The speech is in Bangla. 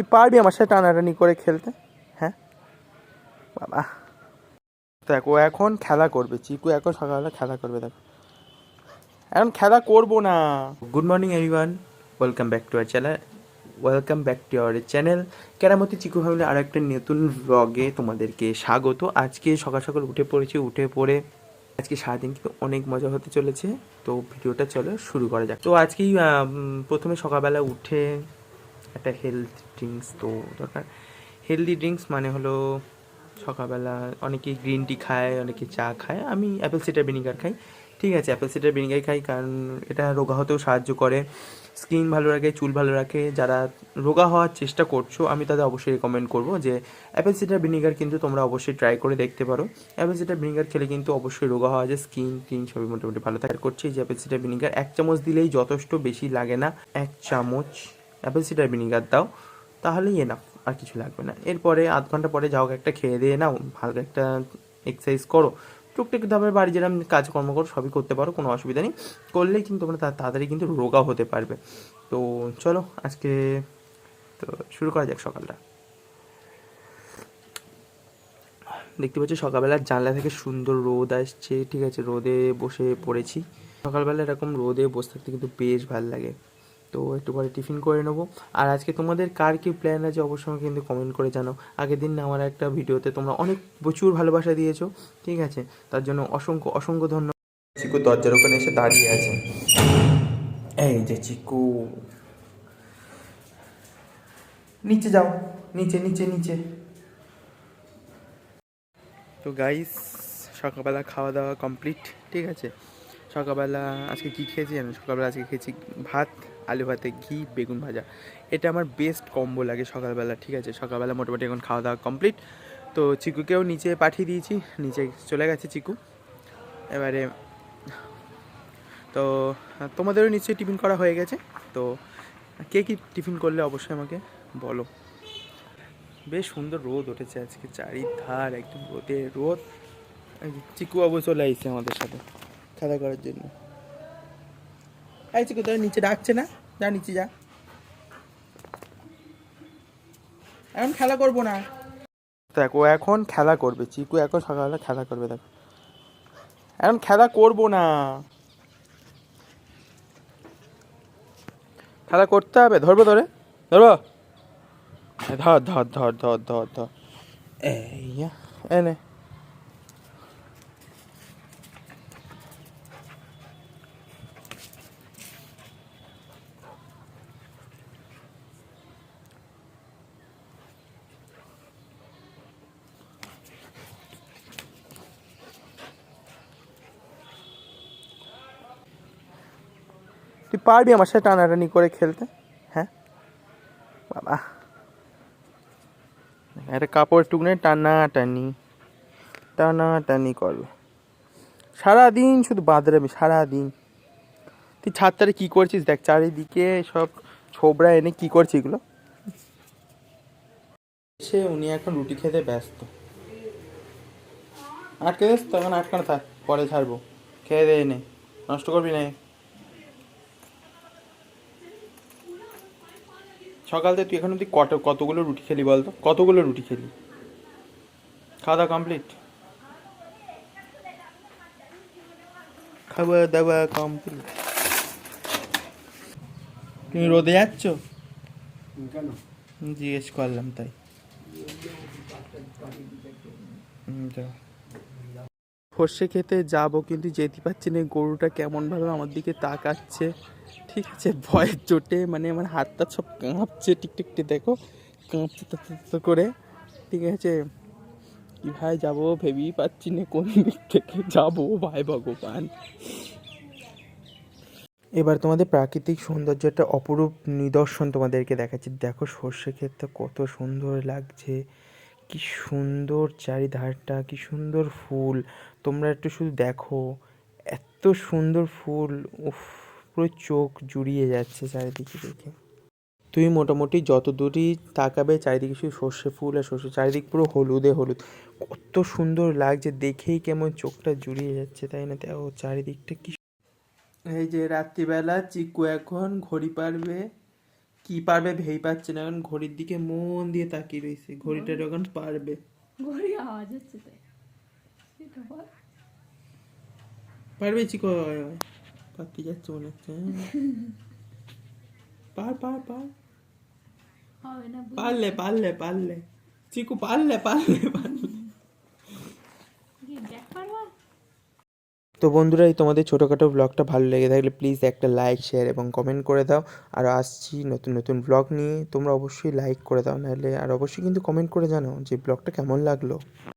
তুই পারবি আমার সাথে টানাটানি করে খেলতে? হ্যাঁ বাবা, দেখো এখন খেলা করবে চিকু, এখন সকালবেলা খেলা করবে। দেখো এখন খেলা করবো না। Good morning everyone, welcome back to our channel Keramoti Chiku family. আর একটা নতুন ব্লগে তোমাদেরকে স্বাগত। আজকে সকাল সকাল উঠে পড়েছি, উঠে পড়ে আজকে সারাদিন কিন্তু অনেক মজা হতে চলেছে। তো ভিডিওটা চলো শুরু করা যাক। তো আজকেই প্রথমে সকালবেলা উঠে একটা হেলথ ড্রিঙ্কস তো দরকার। হেলদি ড্রিঙ্কস মানে হলো সকালবেলা অনেকে গ্রিন টি খায়, অনেকে চা খায়, আমি অ্যাপেল সিডার ভিনিগার খাই। ঠিক আছে, অ্যাপেল সিডার ভিনিগার খাই কারণ এটা রোগা হতেও সাহায্য করে, স্কিন ভালো রাখে, চুল ভালো রাখে। যারা রোগা হওয়ার চেষ্টা করছো আমি তাদের অবশ্যই রেকমেন্ড করবো যে অ্যাপেল সিডার ভিনিগার কিন্তু তোমরা অবশ্যই ট্রাই করে দেখতে পারো। অ্যাপেল সিডার ভিনিগার খেলে কিন্তু অবশ্যই রোগা হওয়া যায়, স্কিন টিন সবই মোটামুটি ভালো থাকে। করছি যে অ্যাপেল সিডার ভিনিগার 1 চামচ দিলেই যথেষ্ট, বেশি লাগে না। 1 চামচ অ্যাপেল সিডার ভিনিগার দাও, তাহলেই এনাফ, আর কিছু লাগবে না। এরপরে আধ ঘন্টা পরে যাও, একটা খেয়ে দিয়ে নাও, ভালো একটা এক্সারসাইজ করো, টুকটাক তারপরে বাড়ি যেরকম কাজকর্ম করো সবই করতে পারো, কোনো অসুবিধা নেই। করলেই কিন্তু তোমরা তাড়াতাড়ি কিন্তু রোগা হতে পারবে। তো চলো আজকে তো শুরু করা যাক সকালটা। দেখতে পাচ্ছি সকালবেলার জানলা থেকে সুন্দর রোদ আসছে। ঠিক আছে, রোদে বসে পড়েছি। সকালবেলা এরকম রোদে বসে থাকতে কিন্তু বেশ ভালো লাগে। তো একটু পরে টিফিন করে নেবো। আর আজকে তোমাদের কার কী প্ল্যান আছে অবশ্যই আমাকে কিন্তু কমেন্ট করে জানাও। আগের দিন আমার একটা ভিডিওতে তোমরা অনেক প্রচুর ভালোবাসা দিয়েছো, ঠিক আছে, তার জন্য অসংখ্য অসংখ্য ধন্যবাদ। চিকু দরজার ওখানে এসে দাঁড়িয়ে আছে। এই যে চিকু, নিচে যাও, নিচে নিচে নিচে। তো গাইস, সকালবেলা খাওয়া দাওয়া কমপ্লিট। ঠিক আছে, সকালবেলা আজকে কী খেয়েছি জানো? সকালবেলা আজকে খেয়েছি ভাত, আলু ভাতে ঘি, বেগুন ভাজা। এটা আমার বেস্ট কম্বো লাগে সকালবেলা। ঠিক আছে, সকালবেলা মোটামুটি এখন খাওয়া দাওয়া কমপ্লিট। তো চিকুকেও নিচে পাঠিয়ে দিয়েছি, নিচে চলে গেছে চিকু। এবারে তো তোমাদেরও নিশ্চয়ই টিফিন করা হয়ে গেছে। তো কে কী টিফিন করলে অবশ্যই আমাকে বলো। বেশ সুন্দর রোদ উঠেছে আজকে, চারিধার একদম রোদে রোদ। চিকু বাবু চলে আসছে আমাদের সাথে খেলা করার জন্য। এই চিকু, তোর নিচে ডাকছে না? যা নিচে যা, এখন খেলা করবো না। দেখো এখন খেলা করবে চিকু, এখন সকালবেলা খেলা করবে। দেখো এখন খেলা করবো না, খেলা করতে হবে। ধরবো, ধরে ধরবো, ধর ধর ধর ধর ধর ধর। এই এনে তুই পারবি আমার সাথে টানাটানি করে খেলতে? হ্যাঁ বাবা, একটা কাপড় টুকনে টানাটানি টানাটানি করবে সারাদিন, শুধু বাঁধরামি সারাদিন। তুই ছাদটারে কী করছিস দেখ, চারিদিকে সব ছোবরা এনে কী করছিস এগুলো। সে উনি এখন রুটি খেতে ব্যস্ত। আটকে দিস তো, এখন আটকানো থাক, পরে ছাড়বো। খেয়ে দে, নে, নষ্ট করবি না। সকাল থেকে তুই এখন অব্দি কতগুলো রুটি খেলি বলতো? কতগুলো রুটি খেলি? খাওয়া দাওয়া কমপ্লিট? খাওয়া দাওয়া কমপ্লিট। তুমি রোদে যাচ্ছ কেন? জিজ্ঞেস করলাম তাই। সর্ষে খেতে যাবো কিন্তু যেতে পারছি না। গরুটা কেমনভাবে আমার দিকে তাকাচ্ছে, ঠিক আছে, ভয়ের চোটে মানে আমার হাতটা সব কাঁপছে, টিকটিকটি দেখো কাঁপতে করে। ঠিক আছে, কীভাবে যাবো ভেবেই পাচ্ছি না, কোন দিক থেকে যাবো, ভাই ভগবান। এবার তোমাদের প্রাকৃতিক সৌন্দর্য একটা অপরূপ নিদর্শন তোমাদেরকে দেখাচ্ছি। দেখো সর্ষে ক্ষেতটা কত সুন্দর লাগছে, কি সুন্দর চারিধারটা, কি সুন্দর ফুল। তোমরা একটু শুধু দেখো, এত সুন্দর ফুল, উফ, পুরো চোখ জুড়িয়ে যাচ্ছে চারিদিকে দেখে। তুমি মোটামুটি যত দূরই তাকাবে চারিদিকে শুধু সর্ষে ফুল আর সর্ষে, চারিদিক পুরো হলুদে হলুদ। কত সুন্দর লাগছে দেখেই, কেমন চোখটা জুড়িয়ে যাচ্ছে, তাই না? দেখো চারিদিকটা কি। এই যে রাত্রিবেলা চিকু এখন ঘড়ি পারবে, কি কি পারবে ভেই পাচ্ছে না, এখন ঘড়ির দিকে মন দিয়ে তাকিয়ে রয়েছে, ঘড়িটা যখন পারবে। ঘড়ি আওয়াজ হচ্ছে তাই এটা বল। পারবে চিকো, পারতে যাচ্ছে মনে হচ্ছে। পার পার পার, হবে না বুঝলি পারলে তো? পারলে পারলে চিকু, পারলে পারলে পারলে। কি দেখ পারবা? তো বন্ধুরা, এই তোমাদের ছোটোখাটো ব্লগটা ভালো লেগে থাকলে প্লিজ একটা লাইক, শেয়ার এবং কমেন্ট করে দাও। আর আসছি নতুন নতুন ব্লগ নিয়ে, তোমরা অবশ্যই লাইক করে দাও, নাহলে আর অবশ্যই কিন্তু কমেন্ট করে জানাও যে ব্লগটা কেমন লাগলো।